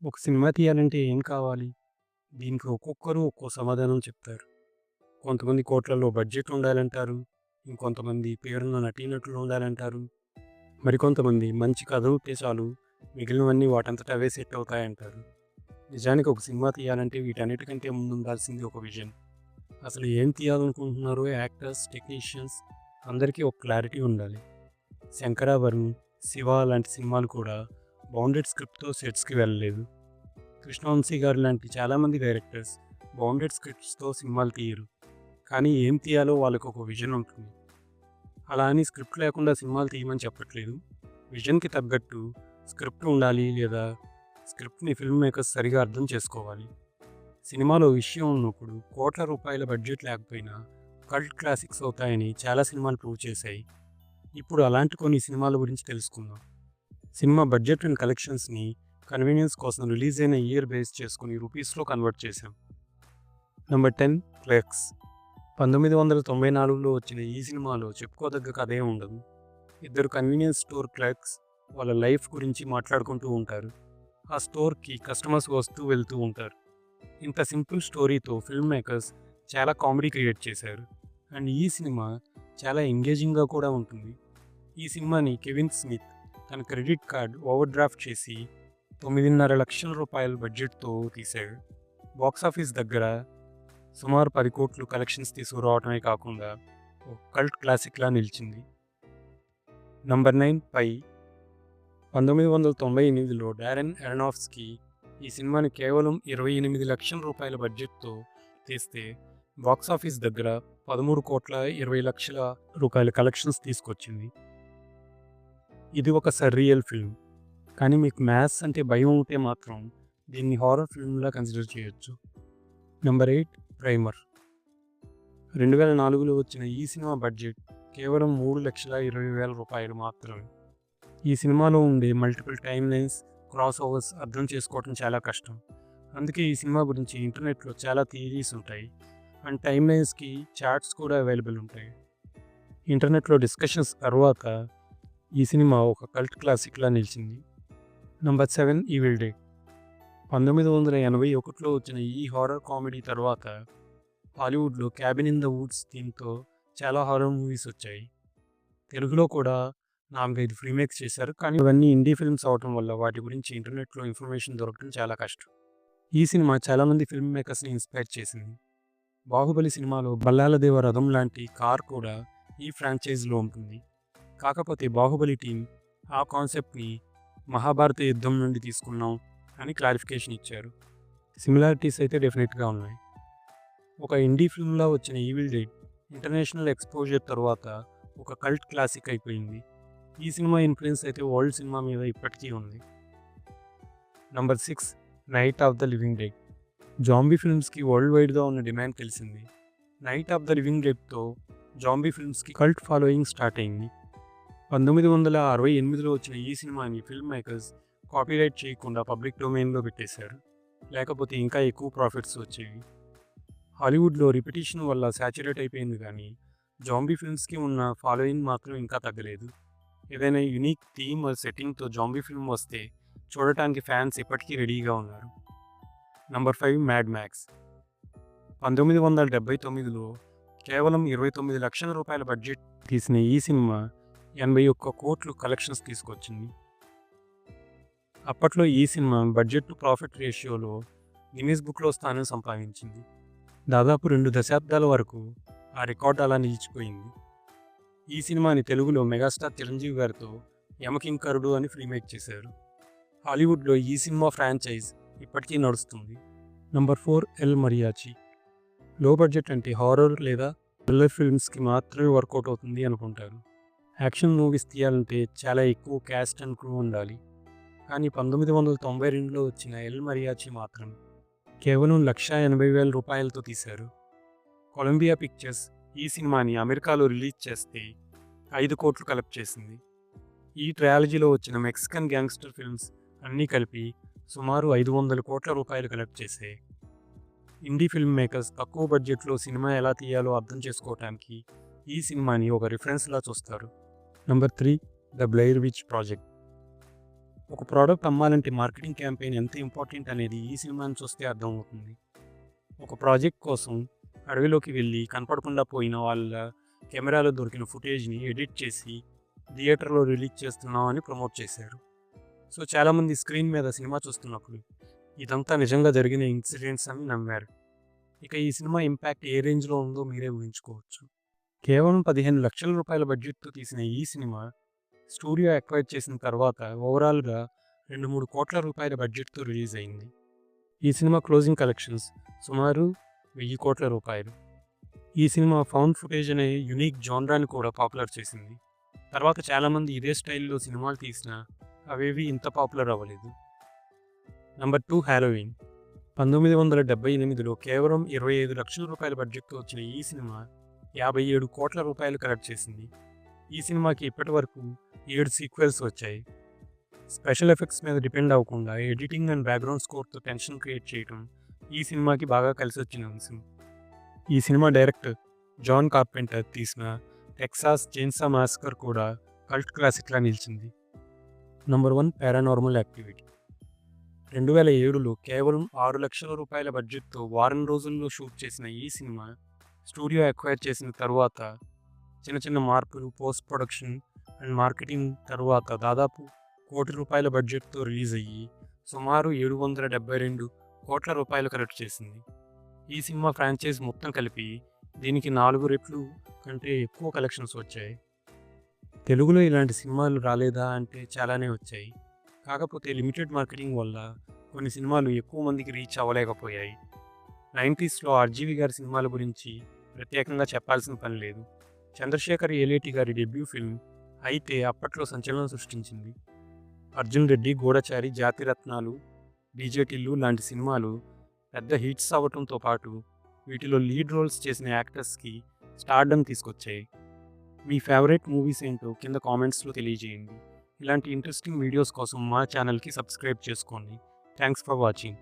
ఒక సినిమా తీయాలంటే ఏం కావాలి? దీనికి ఒక్కొక్కరు ఒక్కో సమాధానం చెప్తారు. కొంతమంది కోట్లలో బడ్జెట్ ఉండాలంటారు. ఇంకొంతమంది పేరున్న నటీనటులు ఉండాలంటారు. మరికొంతమంది మంచి కథ ఉంటే చాలు, మిగిలినవన్నీ వాటంతట అవే సెట్ అవుతాయంటారు. నిజానికి ఒక సినిమా తీయాలంటే వీటన్నిటికంటే ముందు ఉండాల్సింది ఒక విజన్. అసలు ఏం తీయాలనుకుంటున్నారో యాక్టర్స్, టెక్నీషియన్స్ అందరికీ ఒక క్లారిటీ ఉండాలి. 'శంకరాభరణం', 'శివ' లాంటి సినిమాలు కూడా బౌండెడ్ స్క్రిప్ట్‌తో సెట్స్‌కి వెళ్ళలేదు. కృష్ణవంశీ గారు లాంటి చాలామంది డైరెక్టర్స్ బౌండెడ్ స్క్రిప్ట్స్తో సినిమాలు తీయరు. కానీ ఏం తీయాలో వాళ్ళకు ఒక విజన్ ఉంటుంది. అలా అని స్క్రిప్ట్ లేకుండా సినిమాలు తీయమని చెప్పట్లేదు. విజన్కి తగ్గట్టు స్క్రిప్ట్ ఉండాలి, లేదా స్క్రిప్ట్ని ఫిల్మ్ మేకర్స్ సరిగా అర్థం చేసుకోవాలి. సినిమాలో విషయం ఉన్నప్పుడు కోట్ల రూపాయల బడ్జెట్ లేకపోయినా కల్ట్ క్లాసిక్స్ అవుతాయని చాలా సినిమాలు ప్రూవ్ చేశాయి. ఇప్పుడు అలాంటి కొన్ని సినిమాల గురించి తెలుసుకుందాం. సినిమా బడ్జెట్ అండ్ కలెక్షన్స్ని కన్వీనియన్స్ కోసం రిలీజ్ అయిన ఇయర్ బేస్ చేసుకుని రూపీస్లో కన్వర్ట్ చేశాం. Number 10, clerks. 1994లో వచ్చిన ఈ సినిమాలో చెప్పుకోదగ్గ కథే ఉండదు. ఇద్దరు కన్వీనియన్స్ స్టోర్ క్లర్క్స్ వాళ్ళ లైఫ్ గురించి మాట్లాడుకుంటూ ఉంటారు. ఆ స్టోర్కి కస్టమర్స్ వస్తూ వెళ్తూ ఉంటారు. ఇంత సింపుల్ స్టోరీతో ఫిల్మ్ మేకర్స్ చాలా కామెడీ క్రియేట్ చేశారు. అండ్ ఈ సినిమా చాలా ఎంగేజింగ్గా కూడా ఉంటుంది. ఈ సినిమాని కెవిన్ స్మిత్ తన క్రెడిట్ కార్డ్ ఓవర్ డ్రాఫ్ట్ చేసి 9.5 లక్షల రూపాయల బడ్జెట్తో తీశాడు. బాక్సాఫీస్ దగ్గర సుమారు 10 కోట్లు కలెక్షన్స్ తీసుకురావడమే కాకుండా ఒక కల్ట్ క్లాసిక్లా నిలిచింది. నంబర్ 9, పై. 1998లో డారెన్ అరోనోఫ్స్కీ ఈ సినిమాని కేవలం 28 లక్షల రూపాయల బడ్జెట్తో తీస్తే బాక్సాఫీస్ దగ్గర 13 కోట్ల 20 లక్షల రూపాయల కలెక్షన్స్ తీసుకొచ్చింది. ఇది ఒక సర్రియల్ ఫిల్మ్. కానీ మీకు మ్యాథ్స్ అంటే భయం ఉంటే మాత్రం దీన్ని హారర్ ఫిల్మ్లా కన్సిడర్ చేయొచ్చు. Number 8, primer. 2004లో వచ్చిన ఈ సినిమా బడ్జెట్ కేవలం 3,20,000 రూపాయలు మాత్రమే. ఈ సినిమాలో ఉండే multiple time lines, cross overs అర్థం చేసుకోవడం చాలా కష్టం. అందుకే ఈ సినిమా గురించి ఇంటర్నెట్లో చాలా థియరీస్ ఉంటాయి. అండ్ టైమ్ లైన్స్కి చార్ట్స్ కూడా అవైలబుల్ ఉంటాయి. ఇంటర్నెట్లో డిస్కషన్స్ తర్వాత ఈ సినిమా ఒక కల్ట్ క్లాసిక్లా నిలిచింది. Number 7, evil dead. 1981లో వచ్చిన ఈ హారర్ కామెడీ తర్వాత హాలీవుడ్లో క్యాబిన్ ఇన్ ద వుడ్స్ థీమ్తో చాలా హారర్ మూవీస్ వచ్చాయి. తెలుగులో కూడా 4-5 రీమేక్స్ చేశారు. కానీ ఇవన్నీ ఇండీ ఫిల్మ్స్ అవటం వల్ల వాటి గురించి ఇంటర్నెట్లో ఇన్ఫర్మేషన్ దొరకడం చాలా కష్టం. ఈ సినిమా చాలామంది ఫిల్మ్ మేకర్స్ని ఇన్స్పైర్ చేసింది. బాహుబలి సినిమాలో బల్లాలదేవ రథం లాంటి కార్ కూడా ఈ ఫ్రాంచైజీలో ఉంటుంది. కాకపోతే బాహుబలి టీం ఆ కాన్సెప్ట్ని మహాభారత యుద్ధం నుండి తీసుకున్నాం అని క్లారిఫికేషన్ ఇచ్చారు. సిమిలారిటీస్ అయితే డెఫినెట్గా ఉన్నాయి. ఒక ఇండీ ఫిల్మ్లా వచ్చిన ఈవిల్ డెడ్ ఇంటర్నేషనల్ ఎక్స్పోజర్ తర్వాత ఒక కల్ట్ క్లాసిక్ అయిపోయింది. ఈ సినిమా ఇన్ఫ్లుయెన్స్ అయితే వరల్డ్ సినిమా మీద ఇప్పటికీ ఉంది. Number 6, night of the living dead. Zombie ఫిల్మ్స్కి వరల్డ్ వైడ్గా ఉన్న డిమాండ్ తెలిసింది. నైట్ ఆఫ్ ద లివింగ్ డెడ్తో జాంబీ ఫిల్మ్స్కి కల్ట్ ఫాలోయింగ్ స్టార్ట్ అయింది. 1968లో వచ్చిన ఈ సినిమాని ఫిల్మ్ మేకర్స్ కాపీరైట్ చేయకుండా పబ్లిక్ డొమైన్లో పెట్టేశారు. లేకపోతే ఇంకా ఎక్కువ ప్రాఫిట్స్ వచ్చేవి. హాలీవుడ్లో రిపిటేషన్ వల్ల సాచురేట్ అయిపోయింది, కానీ జాంబీ ఫిల్మ్స్కి ఉన్న ఫాలోయింగ్ మాత్రం ఇంకా తగ్గలేదు. ఏదైనా యూనిక్ థీమ్ సెట్టింగ్తో జాంబీ ఫిల్మ్ వస్తే చూడటానికి ఫ్యాన్స్ ఇప్పటికీ రెడీగా ఉన్నారు. Number 5, mad max. 1979లో కేవలం 29 లక్షల రూపాయల బడ్జెట్ తీసిన ఈ సినిమా 81 కోట్లు కలెక్షన్స్ తీసుకొచ్చింది. అప్పట్లో ఈ సినిమా బడ్జెట్ టు ప్రాఫిట్ రేషియోలో గిన్నీస్ బుక్లో స్థానం సంపాదించింది. దాదాపు 2 దశాబ్దాల వరకు ఆ రికార్డు అలా నిలిచిపోయింది. ఈ సినిమాని తెలుగులో మెగాస్టార్ చిరంజీవి గారితో యమకింకరుడు అని రీమేక్ చేశారు. హాలీవుడ్లో ఈ సినిమా ఫ్రాంచైజ్ ఇప్పటికీ నడుస్తుంది. Number 4, L mariachi. లో బడ్జెట్ అంటే హారర్ లేదా థ్రిల్లర్ ఫిల్మ్స్కి మాత్రమే వర్కౌట్ అవుతుంది అనుకుంటారు. యాక్షన్ మూవీస్ తీయాలంటే చాలా ఎక్కువ క్యాస్ట్ అండ్ క్రూ ఉండాలి. కానీ 1992లో వచ్చిన ఎల్ మరియాచి మాత్రం కేవలం 1,80,000 రూపాయలతో తీశారు. కొలంబియా పిక్చర్స్ ఈ సినిమాని అమెరికాలో రిలీజ్ చేస్తే 5 కోట్లు కలెక్ట్ చేసింది. ఈ ట్రయాలజీలో వచ్చిన మెక్సికన్ గ్యాంగ్స్టర్ ఫిల్మ్స్ అన్నీ కలిపి సుమారు 500 కోట్ల రూపాయలు కలెక్ట్ చేశాయి. ఇండీ ఫిల్మ్ మేకర్స్ తక్కువ బడ్జెట్లో సినిమా ఎలా తీయాలో అర్థం చేసుకోవటానికి ఈ సినిమాని ఒక రిఫరెన్స్లా చూస్తారు. Number 3, the Blair which project. ఒక ప్రోడక్ట్ అమ్మాలంటే మార్కెటింగ్ క్యాంపెయిన్ ఎంత ఇంపార్టెంట్ అనేది ఈ సినిమాని చూస్తే అర్థమవుతుంది. ఒక ప్రాజెక్ట్ కోసం అడవిలోకి వెళ్ళి కనపడకుండా పోయిన వాళ్ళ కెమెరాలో దొరికిన ఫుటేజ్ని ఎడిట్ చేసి థియేటర్లో రిలీజ్ చేస్తున్నాం అని ప్రమోట్ చేశారు. సో చాలామంది స్క్రీన్ మీద సినిమా చూస్తున్నప్పుడు ఇదంతా నిజంగా జరిగిన ఇన్సిడెంట్స్ అని నమ్మారు. ఇక ఈ సినిమా ఇంపాక్ట్ ఏ రేంజ్లో ఉందో మీరే ఊహించుకోవచ్చు. కేవలం 15 లక్షల రూపాయల బడ్జెట్తో తీసిన ఈ సినిమా స్టూడియో అక్వైర్ చేసిన తర్వాత ఓవరాల్గా 2-3 కోట్ల రూపాయల బడ్జెట్తో రిలీజ్ అయింది. ఈ సినిమా క్లోజింగ్ కలెక్షన్స్ సుమారు 1000 కోట్ల రూపాయలు. ఈ సినిమా ఫౌండ్ ఫుటేజ్ అనే యునిక్ జాన్రాని కూడా పాపులర్ చేసింది. తర్వాత చాలామంది ఇదే స్టైల్లో సినిమాలు తీసినా అవేవి ఇంత పాపులర్ అవ్వలేదు. Number 2 Halloween. 1978లో కేవలం 25 లక్షల రూపాయల బడ్జెట్తో వచ్చిన ఈ సినిమా 57 కోట్ల రూపాయలు కలెక్ట్ చేసింది. ఈ సినిమాకి ఇప్పటి వరకు 7 సీక్వెల్స్ వచ్చాయి. స్పెషల్ ఎఫెక్ట్స్ మీద డిపెండ్ అవ్వకుండా ఎడిటింగ్ అండ్ బ్యాక్గ్రౌండ్ స్కోర్తో టెన్షన్ క్రియేట్ చేయడం ఈ సినిమాకి బాగా కలిసి వచ్చిన అంశం. ఈ సినిమా డైరెక్టర్ జాన్ కార్పెంటర్ తీసిన టెక్సాస్ చైన్సా మాస్కర్ కూడా కల్ట్ క్లాసిక్లా నిలిచింది. Number 1 paranormal activity. 2007లో కేవలం 6 లక్షల రూపాయల బడ్జెట్తో వారం రోజుల్లో షూట్ చేసిన ఈ సినిమా స్టూడియో అక్వైర్ చేసిన తర్వాత చిన్న చిన్న మార్పులు, పోస్ట్ ప్రొడక్షన్ అండ్ మార్కెటింగ్ తర్వాత దాదాపు 1 కోటి రూపాయల బడ్జెట్తో రిలీజ్ అయ్యి సుమారు 772 కోట్ల రూపాయలు కలెక్ట్ చేసింది. ఈ సినిమా ఫ్రాంచైజ్ మొత్తం కలిపి దీనికి 4 రెట్లు కంటే ఎక్కువ కలెక్షన్స్ వచ్చాయి. తెలుగులో ఇలాంటి సినిమాలు రాలేదా అంటే చాలానే వచ్చాయి. కాకపోతే లిమిటెడ్ మార్కెటింగ్ వల్ల కొన్ని సినిమాలు ఎక్కువ మందికి రీచ్ అవ్వలేకపోయాయి. 90స్లో ఆర్జీవి గారి సినిమాల గురించి ప్రత్యేకంగా చెప్పాల్సిన పని లేదు. చంద్రశేఖర్ ఏలేటి గారి డెబ్యూ ఫిల్మ్ అయితే అప్పట్లో సంచలనం సృష్టించింది. అర్జున్ రెడ్డి, గూఢచారి, జాతిరత్నాలు, డీజేటిల్లు లాంటి సినిమాలు పెద్ద హిట్స్ అవ్వడంతో పాటు వీటిలో లీడ్ రోల్స్ చేసిన యాక్టర్స్కి స్టార్డమ్ తీసుకొచ్చాయి. మీ ఫేవరెట్ మూవీస్ ఏంటో కింద కామెంట్స్లో తెలియజేయండి. ఇలాంటి ఇంట్రెస్టింగ్ వీడియోస్ కోసం మా ఛానల్కి సబ్స్క్రైబ్ చేసుకోండి. Thanks for watching.